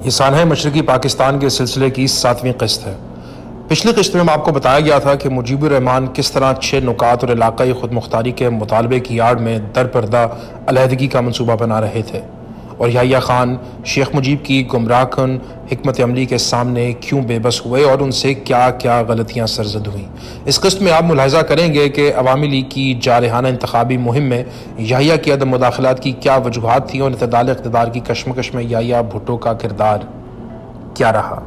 یہ سانحہ مشرقی پاکستان کے سلسلے کی 7ویں قسط ہے۔ پچھلی قسط میں آپ کو بتایا گیا تھا کہ مجیب الرحمان کس طرح 6 نکات اور علاقائی خود مختاری کے مطالبے کی آڑ میں در پردہ علیحدگی کا منصوبہ بنا رہے تھے، اور یحییٰ خان شیخ مجیب کی گمراہ کن حکمت عملی کے سامنے کیوں بے بس ہوئے اور ان سے کیا کیا غلطیاں سرزد ہوئیں۔ اس قسط میں آپ ملاحظہ کریں گے کہ عوامی لیگ کی جارحانہ انتخابی مہم میں یحییٰ کی عدم مداخلت کی کیا وجوہات تھیں اور اعتدال اقتدار کی کشمکش میں یحییٰ بھٹو کا کردار کیا رہا۔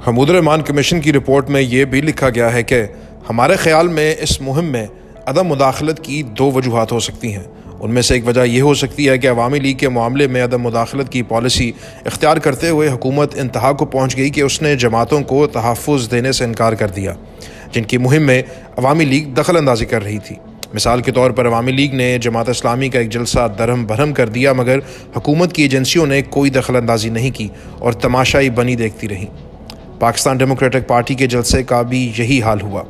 حمود الرحمان کمیشن کی رپورٹ میں یہ بھی لکھا گیا ہے کہ ہمارے خیال میں اس مہم میں عدم مداخلت کی 2 وجوہات ہو سکتی ہیں۔ ان میں سے ایک وجہ یہ ہو سکتی ہے کہ عوامی لیگ کے معاملے میں عدم مداخلت کی پالیسی اختیار کرتے ہوئے حکومت انتہا کو پہنچ گئی کہ اس نے جماعتوں کو تحفظ دینے سے انکار کر دیا جن کی مہم میں عوامی لیگ دخل اندازی کر رہی تھی۔ مثال کے طور پر عوامی لیگ نے جماعت اسلامی کا ایک جلسہ درہم بھرم کر دیا، مگر حکومت کی ایجنسیوں نے کوئی دخل اندازی نہیں کی اور تماشائی بنی دیکھتی رہیں۔ پاکستان ڈیموکریٹک پارٹی کے جلسے کا بھی یہی حال ہوا۔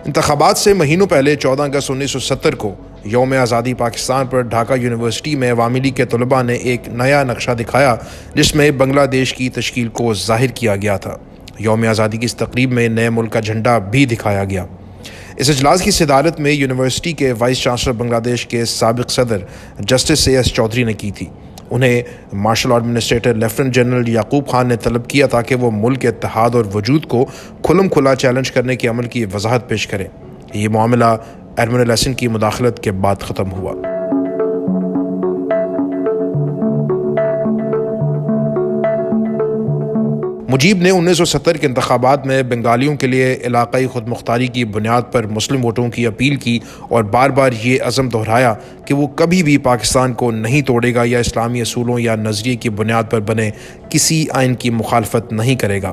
انتخابات سے مہینوں پہلے 14 اگست 1970 کو یوم آزادی پاکستان پر ڈھاکہ یونیورسٹی میں عوامی لیگ کے طلباء نے ایک نیا نقشہ دکھایا جس میں بنگلہ دیش کی تشکیل کو ظاہر کیا گیا تھا۔ یوم آزادی کی اس تقریب میں نئے ملک کا جھنڈا بھی دکھایا گیا۔ اس اجلاس کی صدارت میں یونیورسٹی کے وائس چانسلر بنگلہ دیش کے سابق صدر جسٹس اے ایس چودھری نے کی تھی۔ انہیں مارشل ایڈمنسٹریٹر لیفٹیننٹ جنرل یعقوب خان نے طلب کیا تاکہ وہ ملک کے اتحاد اور وجود کو کھلم کھلا چیلنج کرنے کے عمل کی وضاحت پیش کریں۔ یہ معاملہ ایڈمرل ایسن کی مداخلت کے بعد ختم ہوا۔ مجیب نے 1970 کے انتخابات میں بنگالیوں کے لیے علاقائی خود مختاری کی بنیاد پر مسلم ووٹوں کی اپیل کی اور بار بار یہ عزم دہرایا کہ وہ کبھی بھی پاکستان کو نہیں توڑے گا یا اسلامی اصولوں یا نظریے کی بنیاد پر بنے کسی آئین کی مخالفت نہیں کرے گا۔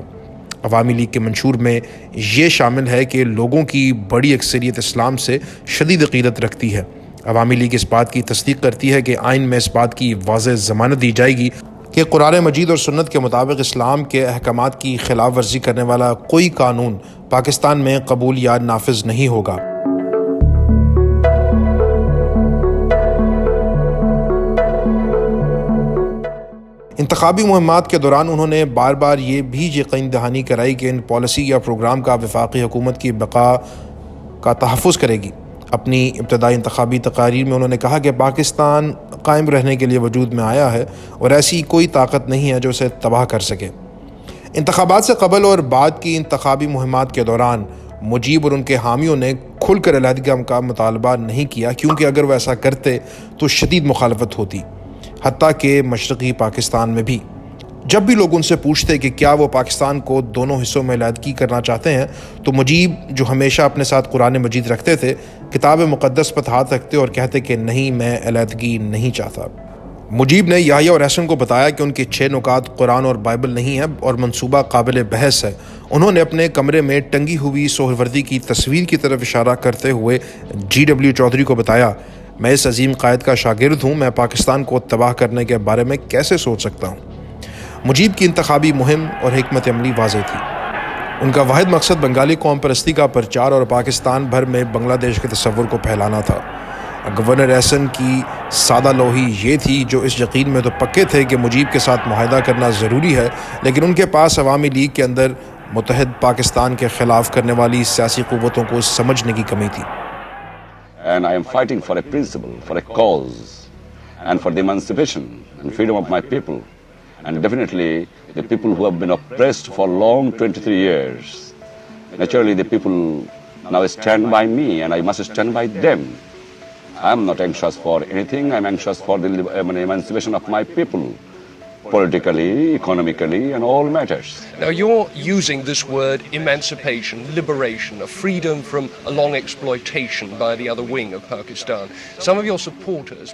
عوامی لیگ کے منشور میں یہ شامل ہے کہ لوگوں کی بڑی اکثریت اسلام سے شدید عقیدت رکھتی ہے۔ عوامی لیگ اس بات کی تصدیق کرتی ہے کہ آئین میں اس بات کی واضح ضمانت دی جائے گی کہ قرآن مجید اور سنت کے مطابق اسلام کے احکامات کی خلاف ورزی کرنے والا کوئی قانون پاکستان میں قبول یا نافذ نہیں ہوگا۔ انتخابی مہمات کے دوران انہوں نے بار بار یہ بھی یقین دہانی کرائی کہ ان پالیسی یا پروگرام کا وفاقی حکومت کی بقا کا تحفظ کرے گی۔ اپنی ابتدائی انتخابی تقاریر میں انہوں نے کہا کہ پاکستان قائم رہنے کے لیے وجود میں آیا ہے اور ایسی کوئی طاقت نہیں ہے جو اسے تباہ کر سکے۔ انتخابات سے قبل اور بعد کی انتخابی مہمات کے دوران مجیب اور ان کے حامیوں نے کھل کر علیحدگی کا مطالبہ نہیں کیا، کیونکہ اگر وہ ایسا کرتے تو شدید مخالفت ہوتی، حتیٰ کہ مشرقی پاکستان میں بھی۔ جب بھی لوگ ان سے پوچھتے کہ کیا وہ پاکستان کو دونوں حصوں میں علیحدگی کرنا چاہتے ہیں تو مجیب، جو ہمیشہ اپنے ساتھ قرآن مجید رکھتے تھے، کتاب مقدس پر ہاتھ رکھتے اور کہتے کہ نہیں، میں علیحدگی نہیں چاہتا۔ مجیب نے یحییٰ اور احسن کو بتایا کہ ان کی 6 نکات قرآن اور بائبل نہیں ہیں اور منصوبہ قابل بحث ہے۔ انہوں نے اپنے کمرے میں ٹنگی ہوئی سہروردی کی تصویر کی طرف اشارہ کرتے ہوئے GW چودھری کو بتایا، میں اس عظیم قائد کا شاگرد ہوں، میں پاکستان کو تباہ کرنے کے بارے میں کیسے سوچ سکتا ہوں۔ مجیب کی انتخابی مہم اور حکمت عملی واضح تھی۔ ان کا واحد مقصد بنگالی قوم پرستی کا پرچار اور پاکستان بھر میں بنگلہ دیش کے تصور کو پھیلانا تھا۔ گورنر احسن کی سادہ لوحی یہ تھی، جو اس یقین میں تو پکے تھے کہ مجیب کے ساتھ معاہدہ کرنا ضروری ہے، لیکن ان کے پاس عوامی لیگ کے اندر متحد پاکستان کے خلاف کرنے والی سیاسی قوتوں کو سمجھنے کی کمی تھی۔ And I am fighting for a principle, for a cause. and for the emancipation and freedom of my people. And definitely the people who have been oppressed for long 23 years. Naturally the people now stand by me and I must stand by them. I am not anxious for anything. I am anxious for the emancipation of my people. Politically, economically, and all matters. Now you're using this word emancipation, liberation, a freedom from a long exploitation by the other wing of Pakistan. Some of your supporters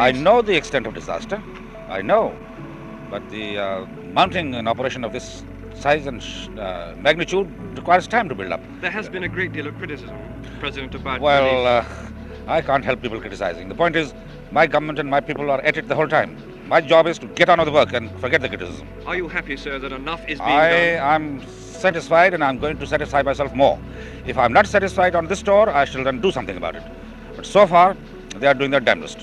I know the extent of disaster. I know, but the mounting an operation of this size and magnitude requires time to build up. There has been a great deal of criticism, President, about... Well, I can't help people criticizing. The point is, my government and my people are at it the whole time. My job is to get on with the work and forget the criticism. Are you happy, sir, that enough is being done? I'm satisfied and I'm going to satisfy myself more. If I'm not satisfied on this score, I shall then do something about it. But so far, they are doing their damnedest.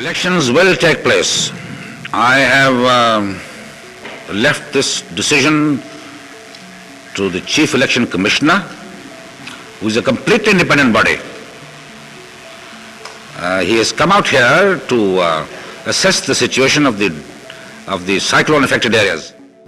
Elections will take place. I have left this decision to the Chief Election Commissioner, who is a completely independent body. He has come out here to assess the situation of the cyclone-affected areas.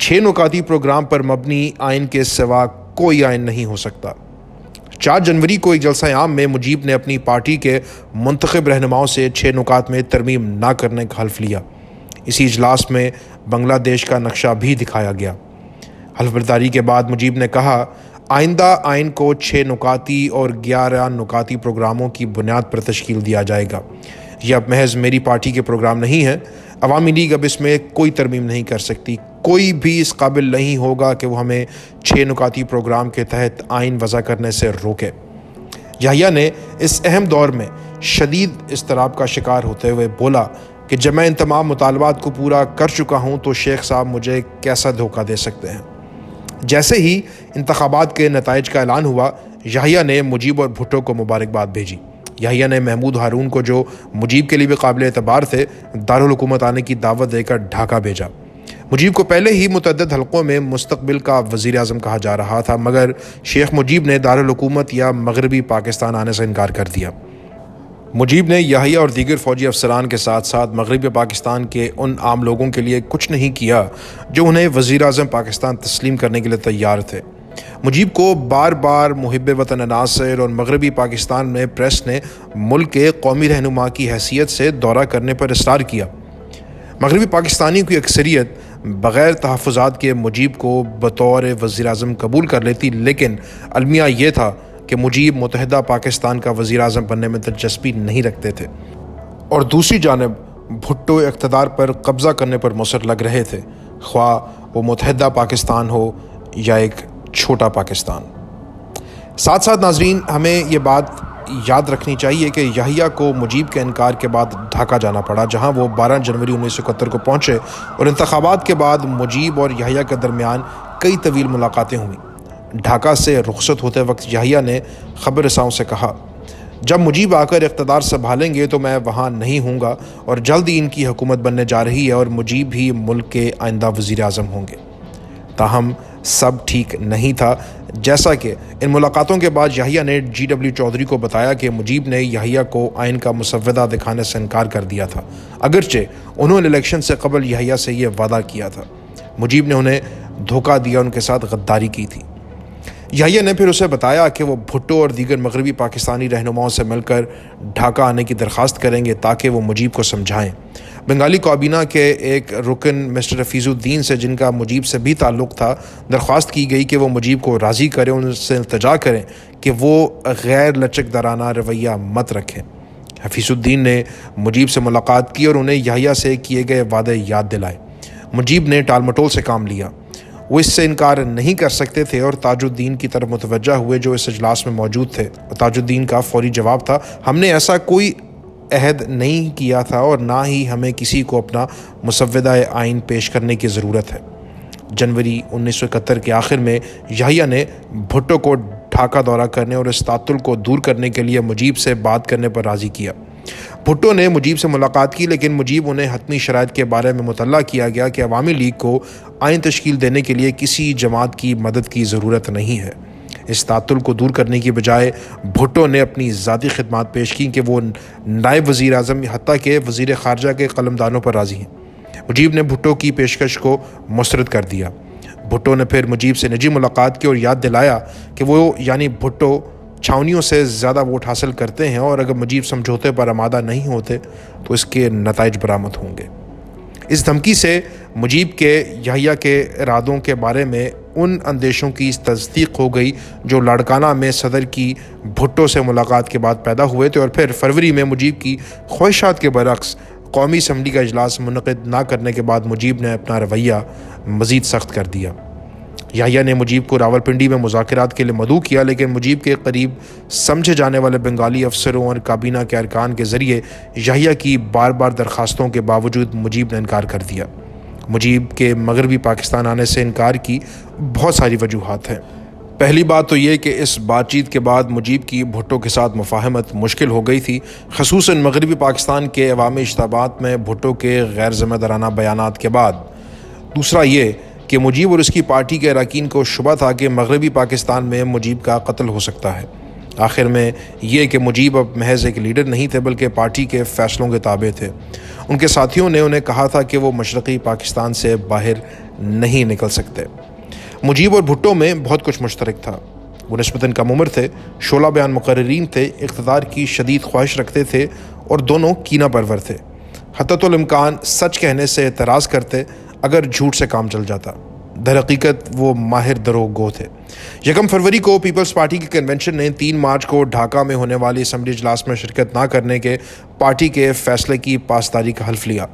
6 نکاتی programme پر مبنی آئین کے سوا کوئی آئین نہیں ہو سکتا۔ 4 جنوری کو ایک جلسہ عام میں مجیب نے اپنی پارٹی کے منتخب رہنماؤں سے 6 نکات میں ترمیم نہ کرنے کا حلف لیا۔ اسی اجلاس میں بنگلہ دیش کا نقشہ بھی دکھایا گیا۔ حلف برداری کے بعد مجیب نے کہا، آئندہ آئین کو 6 نکاتی اور 11 نکاتی پروگراموں کی بنیاد پر تشکیل دیا جائے گا۔ یہ اب محض میری پارٹی کے پروگرام نہیں ہے۔ عوامی لیگ اب اس میں کوئی ترمیم نہیں کر سکتی۔ کوئی بھی اس قابل نہیں ہوگا کہ وہ ہمیں 6 نکاتی پروگرام کے تحت آئین وضع کرنے سے روکے۔ یحییٰ نے اس اہم دور میں شدید اضطراب کا شکار ہوتے ہوئے بولا کہ جب میں ان تمام مطالبات کو پورا کر چکا ہوں تو شیخ صاحب مجھے کیسا دھوکہ دے سکتے ہیں۔ جیسے ہی انتخابات کے نتائج کا اعلان ہوا، یحییٰ نے مجیب اور بھٹو کو مبارکباد بھیجی۔ یحییٰ نے محمود ہارون کو، جو مجیب کے لیے بھی قابل اعتبار تھے، دارالحکومت آنے کی دعوت دے کر ڈھاکہ بھیجا۔ مجیب کو پہلے ہی متعدد حلقوں میں مستقبل کا وزیر اعظم کہا جا رہا تھا، مگر شیخ مجیب نے دارالحکومت یا مغربی پاکستان آنے سے انکار کر دیا۔ مجیب نے یحییٰ اور دیگر فوجی افسران کے ساتھ ساتھ مغربی پاکستان کے ان عام لوگوں کے لیے کچھ نہیں کیا جو انہیں وزیر اعظم پاکستان تسلیم کرنے کے لیے تیار تھے۔ مجیب کو بار بار محب وطن عناصر اور مغربی پاکستان میں پریس نے ملک کے قومی رہنما کی حیثیت سے دورہ کرنے پر اصرار کیا۔ مغربی پاکستانیوں کی اکثریت بغیر تحفظات کے مجیب کو بطور وزیر اعظم قبول کر لیتی، لیکن المیہ یہ تھا کہ مجیب متحدہ پاکستان کا وزیر اعظم بننے میں دلچسپی نہیں رکھتے تھے، اور دوسری جانب بھٹو اقتدار پر قبضہ کرنے پر مصر لگ رہے تھے، خواہ وہ متحدہ پاکستان ہو یا ایک چھوٹا پاکستان۔ ساتھ ساتھ ناظرین، ہمیں یہ بات یاد رکھنی چاہیے کہ یحییٰ کو مجیب کے انکار کے بعد ڈھاکہ جانا پڑا، جہاں وہ 12 جنوری 1971 کو پہنچے، اور انتخابات کے بعد مجیب اور یحییٰ کے درمیان کئی طویل ملاقاتیں ہوئیں۔ ڈھاکہ سے رخصت ہوتے وقت یحییٰ نے خبر رساؤں سے کہا، جب مجیب آ کر اقتدار سنبھالیں گے تو میں وہاں نہیں ہوں گا، اور جلد ہی ان کی حکومت بننے جا رہی ہے اور مجیب ہی ملک کے آئندہ وزیر اعظم ہوں گے۔ تاہم سب ٹھیک نہیں تھا، جیسا کہ ان ملاقاتوں کے بعد یحییٰ نے GW چودھری کو بتایا کہ مجیب نے یحییٰ کو آئین کا مسودہ دکھانے سے انکار کر دیا تھا، اگرچہ انہوں نے الیکشن سے قبل یحییٰ سے یہ وعدہ کیا تھا۔ مجیب نے انہیں دھوکہ دیا، ان کے ساتھ غداری کی تھی۔ یحییٰ نے پھر اسے بتایا کہ وہ بھٹو اور دیگر مغربی پاکستانی رہنماؤں سے مل کر ڈھاکہ آنے کی درخواست کریں گے تاکہ وہ مجیب کو سمجھائیں۔ بنگالی کابینہ کے ایک رکن مسٹر حفیظ الدین سے، جن کا مجیب سے بھی تعلق تھا، درخواست کی گئی کہ وہ مجیب کو راضی کریں، ان سے التجا کریں کہ وہ غیر لچک دارانہ رویہ مت رکھیں۔ حفیظ الدین نے مجیب سے ملاقات کی اور انہیں یحییٰ سے کیے گئے وعدے یاد دلائے۔ مجیب نے ٹال مٹول سے کام لیا، وہ اس سے انکار نہیں کر سکتے تھے اور تاج الدین کی طرف متوجہ ہوئے جو اس اجلاس میں موجود تھے۔ تاج الدین کا فوری جواب تھا، ہم نے ایسا کوئی عہد نہیں کیا تھا اور نہ ہی ہمیں کسی کو اپنا مسودہ آئین پیش کرنے کی ضرورت ہے۔ جنوری 1971 کے آخر میں یحییٰ نے بھٹو کو ڈھاکہ دورہ کرنے اور اس تعطل کو دور کرنے کے لیے مجیب سے بات کرنے پر راضی کیا۔ بھٹو نے مجیب سے ملاقات کی، لیکن مجیب انہیں حتمی شرائط کے بارے میں مطلع کیا گیا کہ عوامی لیگ کو آئین تشکیل دینے کے لیے کسی جماعت کی مدد کی ضرورت نہیں ہے۔ اس تعطل کو دور کرنے کی بجائے بھٹو نے اپنی ذاتی خدمات پیش کی کہ وہ نائب وزیر اعظم حتیٰ کہ وزیر خارجہ کے قلمدانوں پر راضی ہیں۔ مجیب نے بھٹو کی پیشکش کو مسترد کر دیا۔ بھٹو نے پھر مجیب سے نجی ملاقات کی اور یاد دلایا کہ وہ یعنی بھٹو چھاونیوں سے زیادہ ووٹ حاصل کرتے ہیں اور اگر مجیب سمجھوتے پر آمادہ نہیں ہوتے تو اس کے نتائج برآمد ہوں گے۔ اس دھمکی سے مجیب کے یحییٰ کے ارادوں کے بارے میں ان اندیشوں کی تصدیق ہو گئی جو لاڑکانہ میں صدر کی بھٹو سے ملاقات کے بعد پیدا ہوئے تھے، اور پھر فروری میں مجیب کی خواہشات کے برعکس قومی اسمبلی کا اجلاس منعقد نہ کرنے کے بعد مجیب نے اپنا رویہ مزید سخت کر دیا۔ یحییٰ نے مجیب کو راولپنڈی میں مذاکرات کے لیے مدعو کیا، لیکن مجیب کے قریب سمجھے جانے والے بنگالی افسروں اور کابینہ کے ارکان کے ذریعے یحییٰ کی بار بار درخواستوں کے باوجود مجیب نے انکار کر دیا۔ مجیب کے مغربی پاکستان آنے سے انکار کی بہت ساری وجوہات ہیں۔ پہلی بات تو یہ کہ اس بات چیت کے بعد مجیب کی بھٹو کے ساتھ مفاہمت مشکل ہو گئی تھی، خصوصاً مغربی پاکستان کے عوامی اجتماعات میں بھٹو کے غیر ذمہ دارانہ بیانات کے بعد۔ دوسرا یہ کہ مجیب اور اس کی پارٹی کے اراکین کو شبہ تھا کہ مغربی پاکستان میں مجیب کا قتل ہو سکتا ہے۔ آخر میں یہ کہ مجیب اب محض ایک لیڈر نہیں تھے بلکہ پارٹی کے فیصلوں کے تابع تھے۔ ان کے ساتھیوں نے انہیں کہا تھا کہ وہ مشرقی پاکستان سے باہر نہیں نکل سکتے۔ مجیب اور بھٹو میں بہت کچھ مشترک تھا۔ وہ نسبتاً کم عمر تھے، شعلہ بیان مقررین تھے، اقتدار کی شدید خواہش رکھتے تھے اور دونوں کینہ پرور تھے۔ حتیٰ الامکان سچ کہنے سے اعتراض کرتے اگر جھوٹ سے کام چل جاتا۔ در حقیقت وہ ماہر دروغ گو تھے۔ 1 فروری کو پیپلز پارٹی کی کنونشن نے 3 مارچ کو ڈھاکہ میں ہونے والی اسمبلی اجلاس میں شرکت نہ کرنے کے پارٹی کے فیصلے کی پاسداری کا حلف لیا۔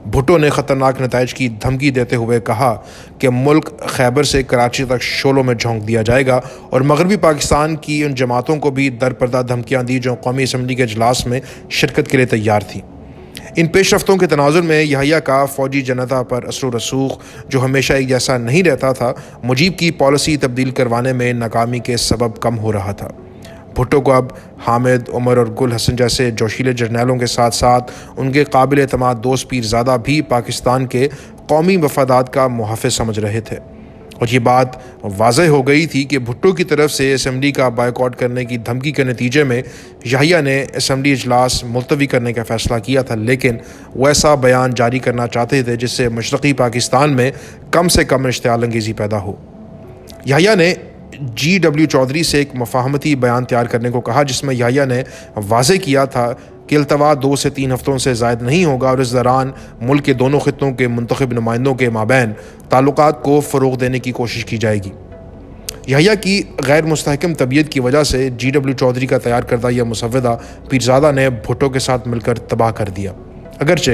بھٹو نے خطرناک نتائج کی دھمکی دیتے ہوئے کہا کہ ملک خیبر سے کراچی تک شعلوں میں جھونک دیا جائے گا، اور مغربی پاکستان کی ان جماعتوں کو بھی درپردہ دھمکیاں دی جو قومی اسمبلی کے اجلاس میں شرکت کے لیے تیار تھیں۔ ان پیش رفتوں کے تناظر میں یحییٰ کا فوجی جنتا پر اثر و رسوخ، جو ہمیشہ ایک جیسا نہیں رہتا تھا، مجیب کی پالیسی تبدیل کروانے میں ناکامی کے سبب کم ہو رہا تھا۔ بھٹو کو اب حامد، عمر اور گل حسن جیسے جوشیلے جرنیلوں کے ساتھ ساتھ ان کے قابل اعتماد دوست پیرزادہ بھی پاکستان کے قومی مفادات کا محافظ سمجھ رہے تھے، اور یہ بات واضح ہو گئی تھی کہ بھٹو کی طرف سے اسمبلی کا بائیکاٹ کرنے کی دھمکی کے نتیجے میں یحییٰ نے اسمبلی اجلاس ملتوی کرنے کا فیصلہ کیا تھا، لیکن وہ ایسا بیان جاری کرنا چاہتے تھے جس سے مشرقی پاکستان میں کم سے کم اشتعال انگیزی پیدا ہو۔ یحییٰ نے GW چودھری سے ایک مفاہمتی بیان تیار کرنے کو کہا، جس میں یحییٰ نے واضح کیا تھا کہ التوا 2 سے 3 ہفتوں سے زائد نہیں ہوگا، اور اس دوران ملک کے دونوں خطوں کے منتخب نمائندوں کے مابین تعلقات کو فروغ دینے کی کوشش کی جائے گی۔ یحییٰ کی غیر مستحکم طبیعت کی وجہ سے GW چودھری کا تیار کردہ یہ مسودہ پیرزادہ نے بھٹو کے ساتھ مل کر تباہ کر دیا۔ اگرچہ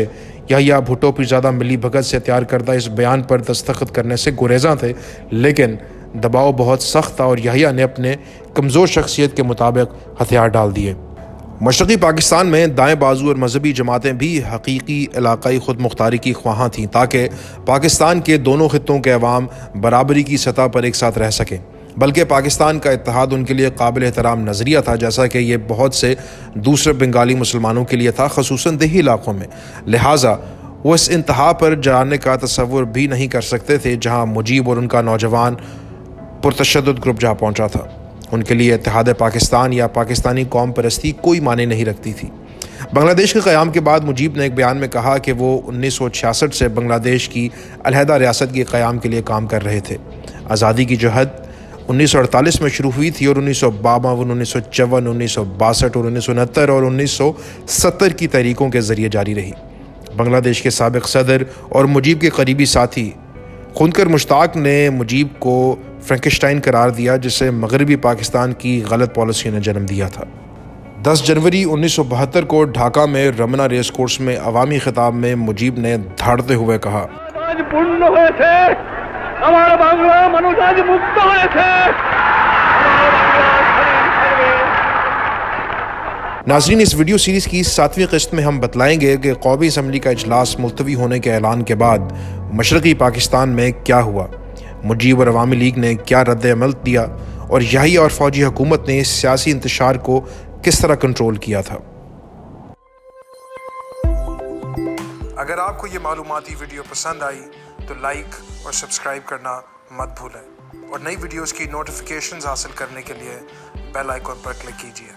یحییٰ بھٹو پیرزادہ ملی بھگت سے تیار کردہ اس بیان پر دستخط کرنے سے گریزاں تھے، لیکن دباؤ بہت سخت تھا اور یحییٰ نے اپنے کمزور شخصیت کے مطابق ہتھیار ڈال دیے۔ مشرقی پاکستان میں دائیں بازو اور مذہبی جماعتیں بھی حقیقی علاقائی خود مختاری کی خواہاں تھیں تاکہ پاکستان کے دونوں خطوں کے عوام برابری کی سطح پر ایک ساتھ رہ سکیں، بلکہ پاکستان کا اتحاد ان کے لیے قابل احترام نظریہ تھا، جیسا کہ یہ بہت سے دوسرے بنگالی مسلمانوں کے لیے تھا، خصوصاً دیہی علاقوں میں۔ لہٰذا وہ اس انتہا پر جانے کا تصور بھی نہیں کر سکتے تھے جہاں مجیب اور ان کا نوجوان پرتشدد گروپ جا پہنچا تھا۔ ان کے لیے اتحاد پاکستان یا پاکستانی قوم پرستی کوئی معنی نہیں رکھتی تھی۔ بنگلہ دیش کے قیام کے بعد مجیب نے ایک بیان میں کہا کہ وہ 1966 سے بنگلہ دیش کی علیحدہ ریاست کے قیام کے لیے کام کر رہے تھے۔ آزادی کی جہد 1948 میں شروع ہوئی تھی اور 1952، 1954، 1962 اور 1969 اور 1970 کی تحریکوں کے ذریعے جاری رہی۔ بنگلہ دیش کے سابق صدر اور مجیب کے قریبی ساتھی خنکر مشتاق نے مجیب کو فرینکسٹائن قرار دیا، جسے مغربی پاکستان کی غلط پالیسی نے جنم دیا تھا۔ 10 جنوری 1972 کو ڈھاکہ میں رمنا ریس کورس میں عوامی خطاب میں مجیب نے دھاڑتے ہوئے کہا، ناظرین، اس ویڈیو سیریز کی 7ویں قسط میں ہم بتلائیں گے کہ قومی اسمبلی کا اجلاس ملتوی ہونے کے اعلان کے بعد مشرقی پاکستان میں کیا ہوا، مجیب اور عوامی لیگ نے کیا رد عمل دیا، اور یحییٰ اور فوجی حکومت نے سیاسی انتشار کو کس طرح کنٹرول کیا تھا۔ اگر آپ کو یہ معلوماتی ویڈیو پسند آئی تو لائک اور سبسکرائب کرنا مت بھولیں، اور نئی ویڈیوز کی نوٹیفیکیشنز حاصل کرنے کے لیے بیل آئیکن پر کلک کیجیے۔